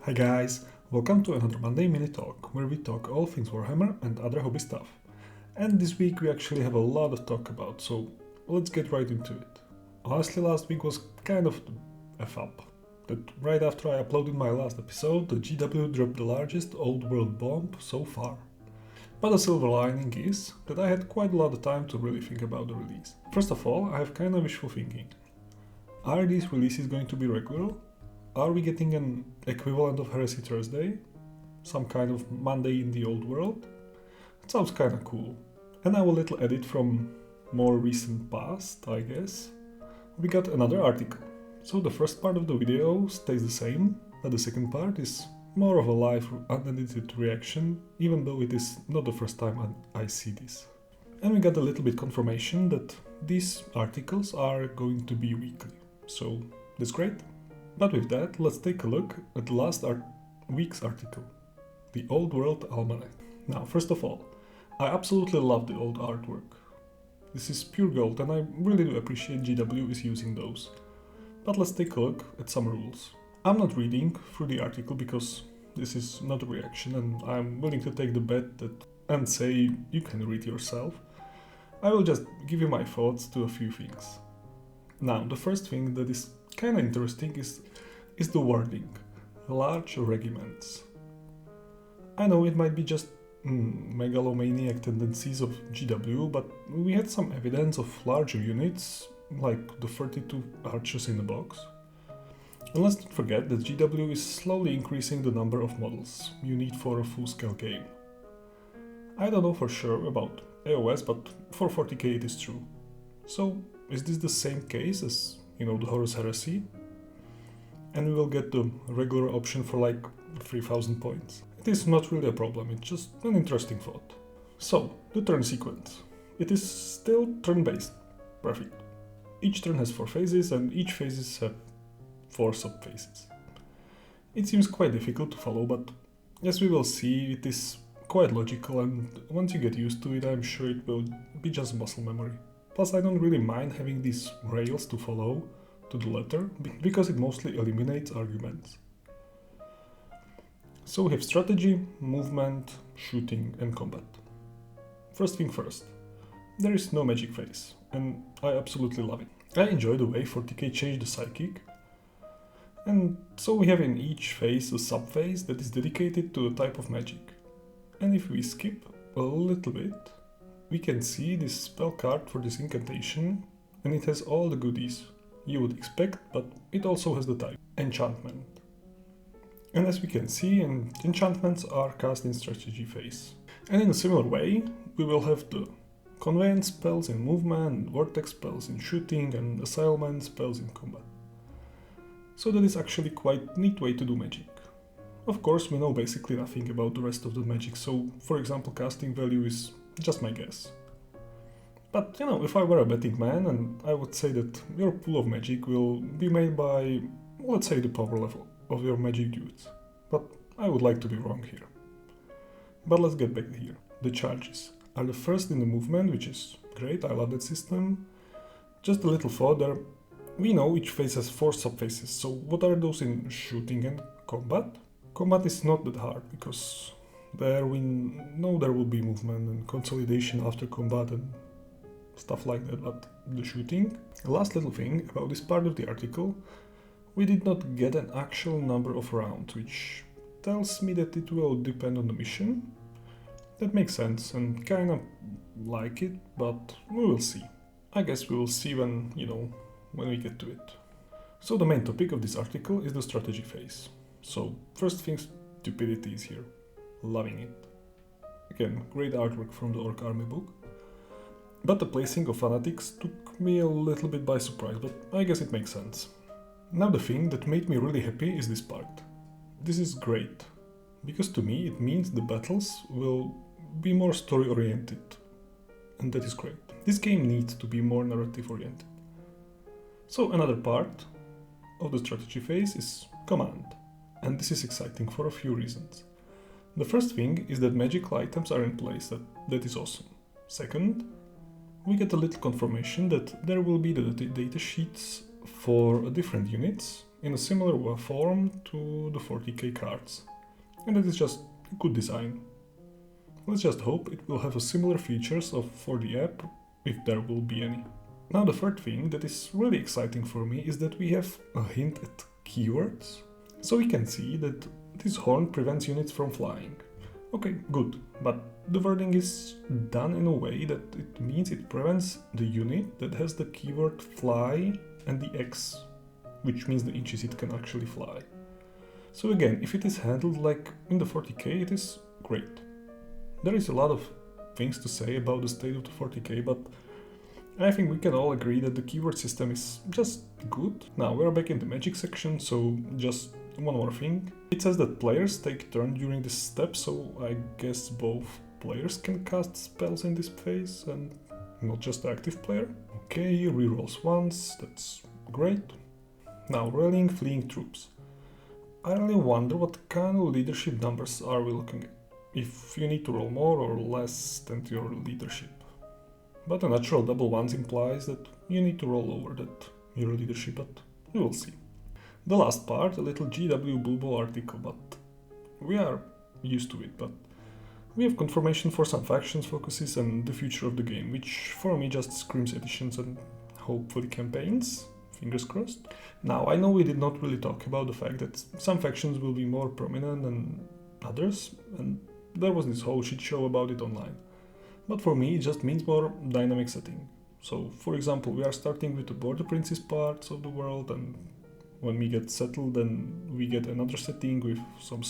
Hi guys, welcome to another Monday Mini Talk, where we talk all things Warhammer and other hobby stuff. And this week we actually have a lot to talk about, so let's get right into it. Honestly, last week was kind of a F-up. That right after I uploaded my last episode, the GW dropped the largest old world bomb so far. But the silver lining is that I had quite a lot of time to really think about the release. First of all, I have kind of wishful thinking. Are these releases going to be regular? Are we getting an equivalent of Heresy Thursday? Some kind of Monday in the old world? It sounds kinda cool. And now a little edit from more recent past, I guess. We got another article. So the first part of the video stays the same, but the second part is more of a live unedited reaction, even though it is not the first time I see this. And we got a little bit confirmation that these articles are going to be weekly. So that's great. But with that, let's take a look at the last week's article, the Old World Almanac. Now, first of all, I absolutely love the old artwork. This is pure gold and I really do appreciate GW is using those. But let's take a look at some rules. I'm not reading through the article because this is not a reaction and I'm willing to take the bet and say you can read yourself. I will just give you my thoughts to a few things. Now, the first thing that is kind of interesting is the wording, large regiments. I know it might be just megalomaniac tendencies of GW, but we had some evidence of larger units, like the 32 archers in the box. And let's not forget that GW is slowly increasing the number of models you need for a full-scale game. I don't know for sure about AOS, but for 40k it is true. So, is this the same case as the Horus Heresy, and we will get the regular option for like 3000 points. It is not really a problem, it's just an interesting thought. So, the turn sequence. It is still turn-based. Perfect. Each turn has 4 phases and each phases have 4 sub-phases. It seems quite difficult to follow, but as we will see, it is quite logical, and once you get used to it, I'm sure it will be just muscle memory. Plus, I don't really mind having these rails to follow to the letter, because it mostly eliminates arguments. So we have strategy, movement, shooting and combat. First thing first, there is no magic phase, and I absolutely love it. I enjoy the way 40k changed the psychic, and so we have in each phase a sub-phase that is dedicated to a type of magic. And if we skip a little bit, we can see this spell card for this incantation, and it has all the goodies you would expect, but it also has the type, enchantment. And as we can see, enchantments are cast in strategy phase. And in a similar way, we will have the conveyance spells in movement, vortex spells in shooting, and assailment spells in combat. So that is actually quite neat way to do magic. Of course, we know basically nothing about the rest of the magic, so for example casting value is just my guess. But if I were a betting man, and I would say that your pool of magic will be made by, let's say, the power level of your magic dudes. But I would like to be wrong here. But let's get back here. The charges are the first in the movement, which is great, I love that system. Just a little thought there. We know each phase has 4 sub-phases, so what are those in shooting and combat? Combat is not that hard, because there we know there will be movement and consolidation after combat and stuff like that, but the shooting. The last little thing about this part of the article, we did not get an actual number of rounds, which tells me that it will depend on the mission. That makes sense and kinda like it, but we will see. I guess we will see when we get to it. So the main topic of this article is the strategy phase. So first thing, stupidity is here. Loving it. Again, great artwork from the Orc Army book. But the placing of fanatics took me a little bit by surprise, but I guess it makes sense. Now the thing that made me really happy is this part. This is great, because to me it means the battles will be more story oriented, and that is great. This game needs to be more narrative oriented. So another part of the strategy phase is command, and this is exciting for a few reasons. The first thing is that magical items are in place, that is awesome. Second, we get a little confirmation that there will be the data sheets for different units in a similar form to the 40k cards. And it is just a good design. Let's just hope it will have a similar features for the app, if there will be any. Now the third thing that is really exciting for me is that we have a hint at keywords. So we can see that this horn prevents units from flying. Okay, good, but the wording is done in a way that it means it prevents the unit that has the keyword fly and the X, which means the inches it can actually fly. So again, if it is handled like in the 40k, it is great. There is a lot of things to say about the state of the 40k, but I think we can all agree that the keyword system is just good. Now we're back in the magic section, so just one more thing. It says that players take turn during this step, so I guess both players can cast spells in this phase and not just the active player. Okay, rerolls once, that's great. Now rallying fleeing troops. I really wonder what kind of leadership numbers are we looking at. If you need to roll more or less than your leadership. But a natural double ones implies that you need to roll over that your leadership, but we will see. The last part, a little GW Bulbo article, but we are used to it, but we have confirmation for some factions focuses and the future of the game, which for me just screams editions and hopefully campaigns, fingers crossed. Now I know we did not really talk about the fact that some factions will be more prominent than others, and there was this whole shit show about it online. But for me it just means more dynamic setting. So for example, we are starting with the border princes parts of the world, and when we get settled, then we get another setting with some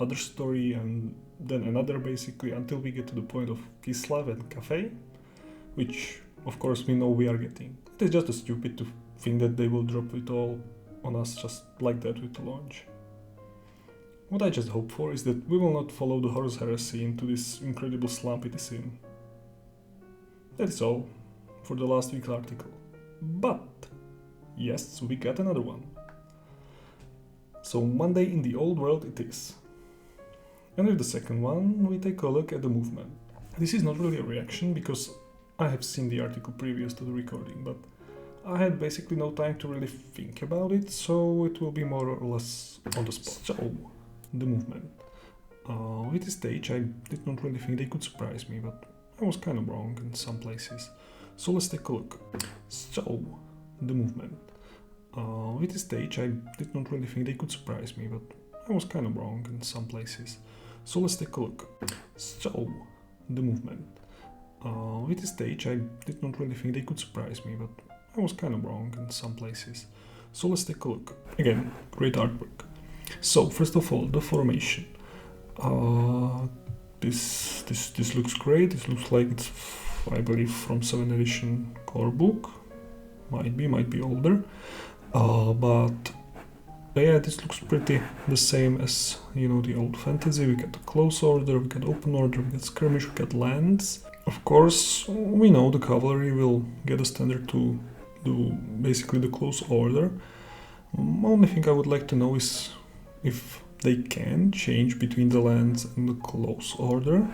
other story, and then another basically until we get to the point of Kislav and Cafe, which of course we know we are getting. It is just stupid to think that they will drop it all on us just like that with the launch. What I just hope for is that we will not follow the Horus Heresy into this incredible slump it is in. That is all for the last week's article. But yes, we got another one. So Monday in the old world it is. And with the second one, we take a look at the movement. This is not really a reaction because I have seen the article previous to the recording, but I had basically no time to really think about it, so it will be more or less on the spot. So, the movement. With this stage, I did not really think they could surprise me, but I was kind of wrong in some places. So let's take a look. So, the movement. With this stage, I did not really think they could surprise me, but I was kind of wrong in some places. So let's take a look. So, the movement. With this stage, I did not really think they could surprise me, but I was kind of wrong in some places. So let's take a look. Again, great artwork. So first of all, the formation. This looks great. This looks like it's, I believe, from 7th edition core book. Might be older. But yeah, this looks pretty the same as, you know, the old fantasy. We got the close order, we got open order, we got skirmish, we got lands. Of course, we know the cavalry will get a standard to do basically the close order. Only thing I would like to know is if they can change between the lands and the close order.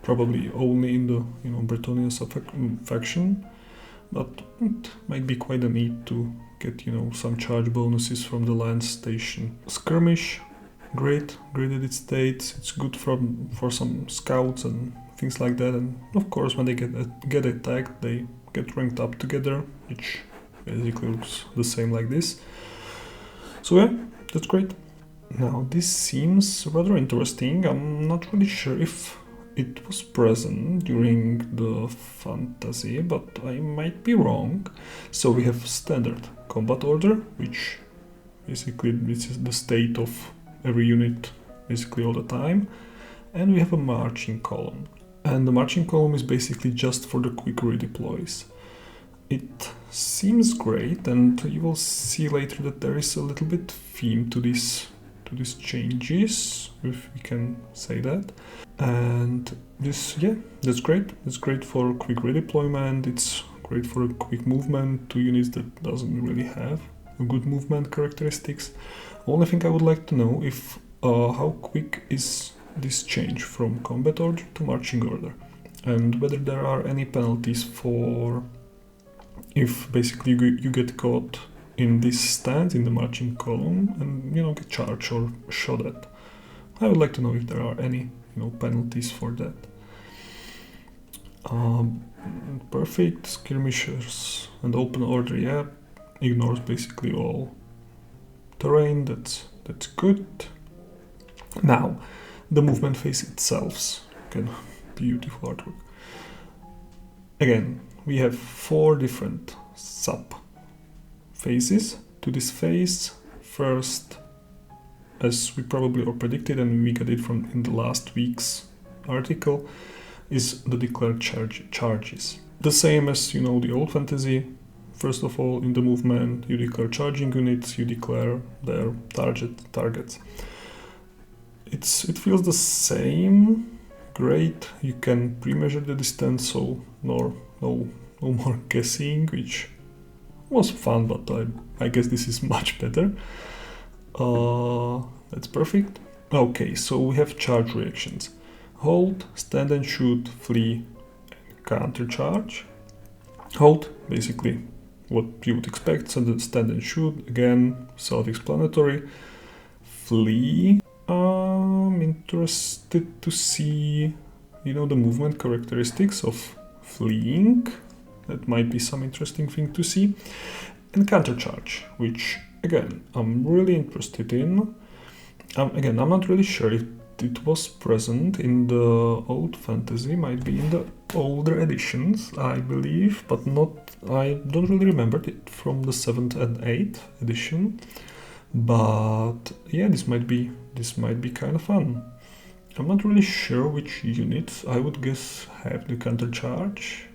Probably only in the, you know, Bretonnia faction. But it might be quite a need to get, you know, some charge bonuses from the land station. Skirmish, great edit states. It's good for some scouts and things like that. And of course, when they get attacked, they get ranked up together, which basically looks the same like this. So yeah, that's great. Now this seems rather interesting. I'm not really sure if it was present during the fantasy, but I might be wrong. So we have standard combat order, which basically this is the state of every unit basically all the time. And we have a marching column. And the marching column is basically just for the quick redeploys. It seems great, and you will see later that there is a little bit theme to these changes, if we can say that. And this, yeah, that's great. It's great for quick redeployment. It's great for a quick movement to units that doesn't really have a good movement characteristics. Only thing I would like to know if how quick is this change from combat order to marching order, and whether there are any penalties for if basically you get caught in this stance, in the marching column, and, get charged or shot at. I would like to know if there are any, penalties for that. Perfect. Skirmishers and open order, yeah, ignores basically all terrain. That's good. Now, the movement phase itself. Again, beautiful artwork. Again, we have 4 different sub phases to this phase. First, as we probably all predicted, and we got it from in the last week's article, is the declared charges. The same as, the old fantasy. First of all, in the movement, you declare charging units, you declare their targets. It feels the same. Great. You can pre-measure the distance, so no more guessing, which was fun, but I guess this is much better. That's perfect. Okay, so we have charge reactions. Hold, stand and shoot, flee, and counter charge. Hold, basically what you would expect. Stand and shoot, again, self-explanatory. Flee, I'm interested to see, the movement characteristics of fleeing. That might be some interesting thing to see. And counter charge, which, again, I'm really interested in. Again, I'm not really sure if it was present in the old fantasy, might be in the older editions, I believe, but I don't really remember it from the 7th and 8th edition. But yeah, this might be kind of fun. I'm not really sure which units I would guess have the counter charge.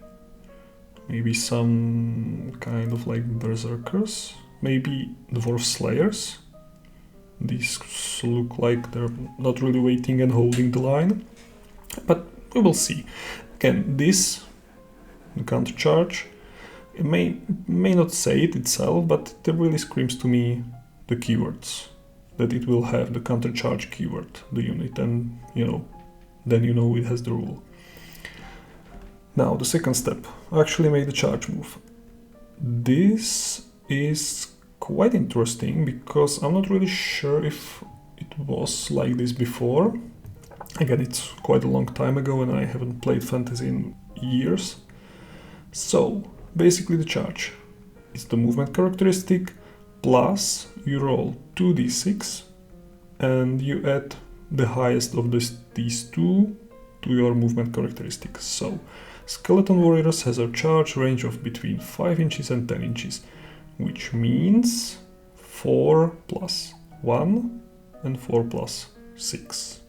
Maybe some kind of like berserkers, maybe dwarf slayers. These look like they're not really waiting and holding the line, but we will see. Again, the counter charge, it may not say it itself, but it really screams to me the keywords, that it will have the counter charge keyword, the unit, and then it has the rule. Now the second step, actually make the charge move. This is quite interesting because I'm not really sure if it was like this before. Again, it's quite a long time ago and I haven't played fantasy in years. So basically the charge is the movement characteristic plus you roll 2d6 and you add the highest of these two to your movement characteristics. So Skeleton Warriors has a charge range of between 5 inches and 10 inches, which means 4 plus 1 and 4 plus 6.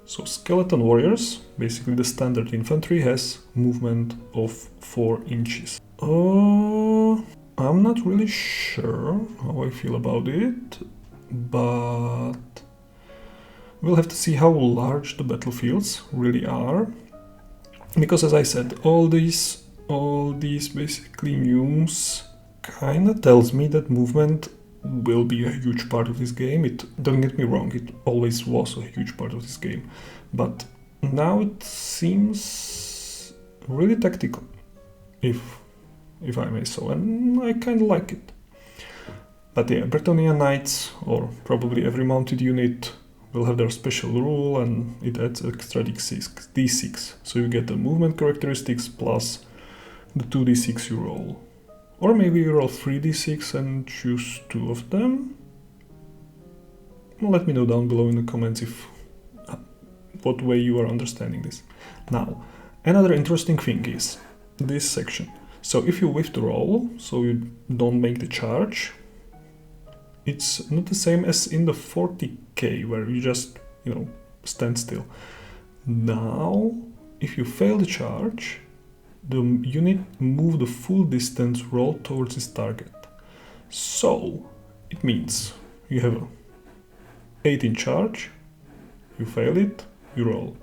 So Skeleton Warriors, basically the standard infantry, has movement of 4 inches. I'm not really sure how I feel about it, but we'll have to see how large the battlefields really are. Because as I said, all these basically news kinda tells me that movement will be a huge part of this game. Don't get me wrong, it always was a huge part of this game, but now it seems really tactical, if I may so, and I kinda like it. But yeah, Bretonnian Knights, or probably every mounted unit, will have their special rule, and it adds extra d6. So you get the movement characteristics plus the 2d6 you roll. Or maybe you roll 3d6 and choose 2 of them. Let me know down below in the comments what way you are understanding this. Now, another interesting thing is this section. So if you withdraw, so you don't make the charge, it's not the same as in the 40k where you just, stand still. Now, if you fail the charge, the unit move the full distance roll towards its target. So, it means you have a 8-inch charge, you fail it, you roll.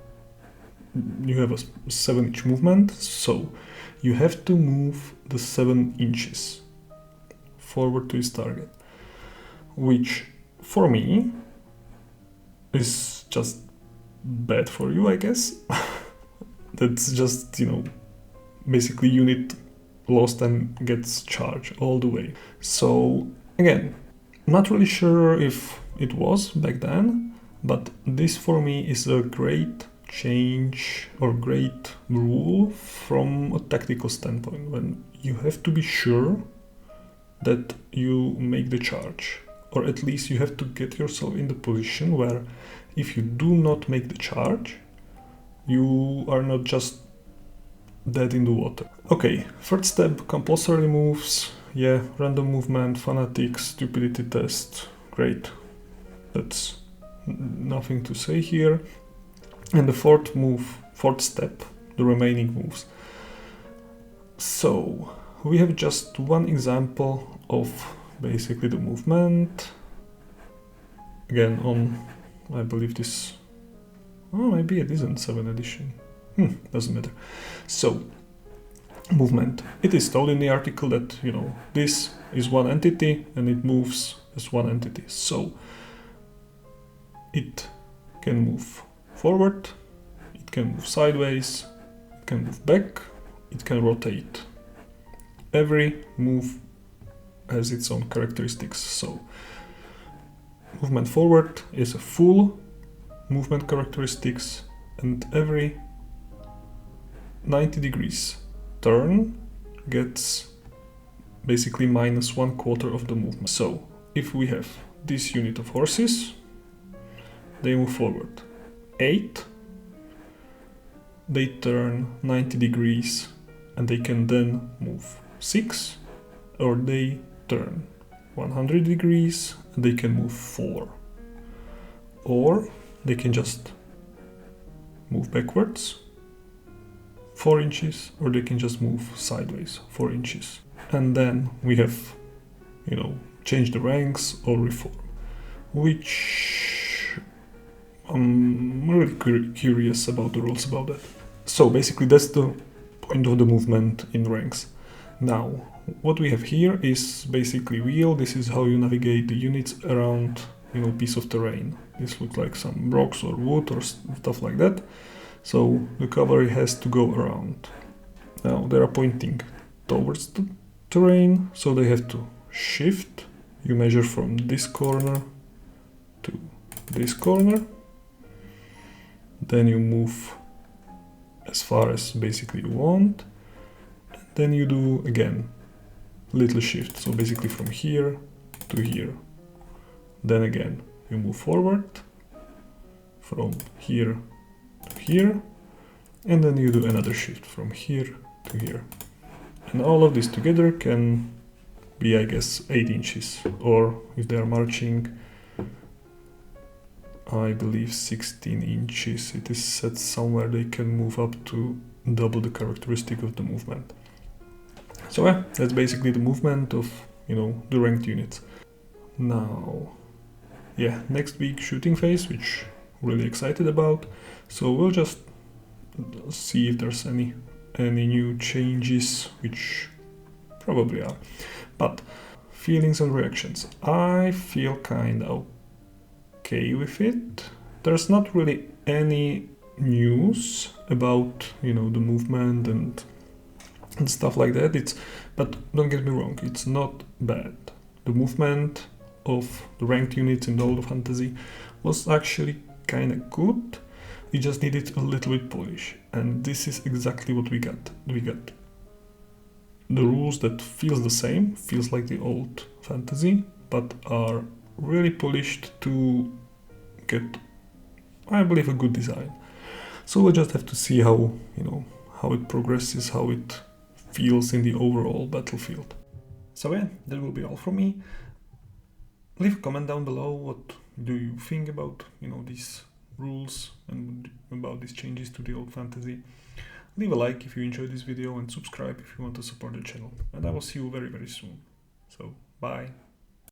You have a 7-inch movement, so you have to move the 7 inches forward to its target. Which, for me, is just bad for you, I guess. That's just, basically unit lost and gets charged all the way. So again, not really sure if it was back then, but this for me is a great change or great rule from a tactical standpoint, when you have to be sure that you make the charge, or at least you have to get yourself in the position where if you do not make the charge, you are not just dead in the water. Okay, third step, compulsory moves. Yeah, random movement, fanatics, stupidity test. Great. That's nothing to say here. And the fourth step, the remaining moves. So we have just one example of basically the movement. Again, on, I believe this, oh, maybe it isn't 7th edition. Doesn't matter. So, movement. It is told in the article that, you know, this is one entity and it moves as one entity. So, it can move forward, it can move sideways, it can move back, it can rotate. Every move has its own characteristics. So, movement forward is a full movement characteristics, and every 90 degrees turn gets basically minus 1/4 of the movement. So if we have this unit of horses, they move forward 8, they turn 90 degrees and they can then move 6, or they turn 100 degrees and they can move 4, or they can just move backwards 4 inches, or they can just move sideways 4 inches. And then we have, you know, change the ranks or reform, which I'm really curious about the rules about that. So basically that's the point of the movement in ranks. Now, what we have here is basically wheel. This is how you navigate the units around, you know, piece of terrain. This looks like some rocks or wood or stuff like that. So the cavalry has to go around. Now they are pointing towards the terrain, so they have to shift. You measure from this corner to this corner. Then you move as far as basically you want. And then you do again little shift. So basically from here to here. Then again you move forward from here to here, and then you do another shift from here to here. And all of this together can be, I guess, 8 inches, or if they are marching, I believe 16 inches. It is said somewhere they can move up to double the characteristic of the movement. So yeah, that's basically the movement of, you know, the ranked units. Now, yeah, next week shooting phase, which I'm really excited about. So we'll just see if there's any new changes, which probably are. But feelings and reactions. I feel kind of okay with it. There's not really any news about, you know, the movement and stuff like that. But don't get me wrong, it's not bad. The movement of the ranked units in the Old Fantasy was actually kind of good. We just needed a little bit polish, and this is exactly what we got. We got the rules that feels the same, feels like the Old Fantasy, but are really polished to get, I believe, a good design. So we'll just have to see how, you know, how it progresses, how it feels in the overall battlefield. So yeah, that will be all from me. Leave a comment down below. What do you think about, you know, these rules and about these changes to the Old Fantasy? Leave a like if you enjoyed this video and subscribe if you want to support the channel. And I will see you very, very soon. So, bye.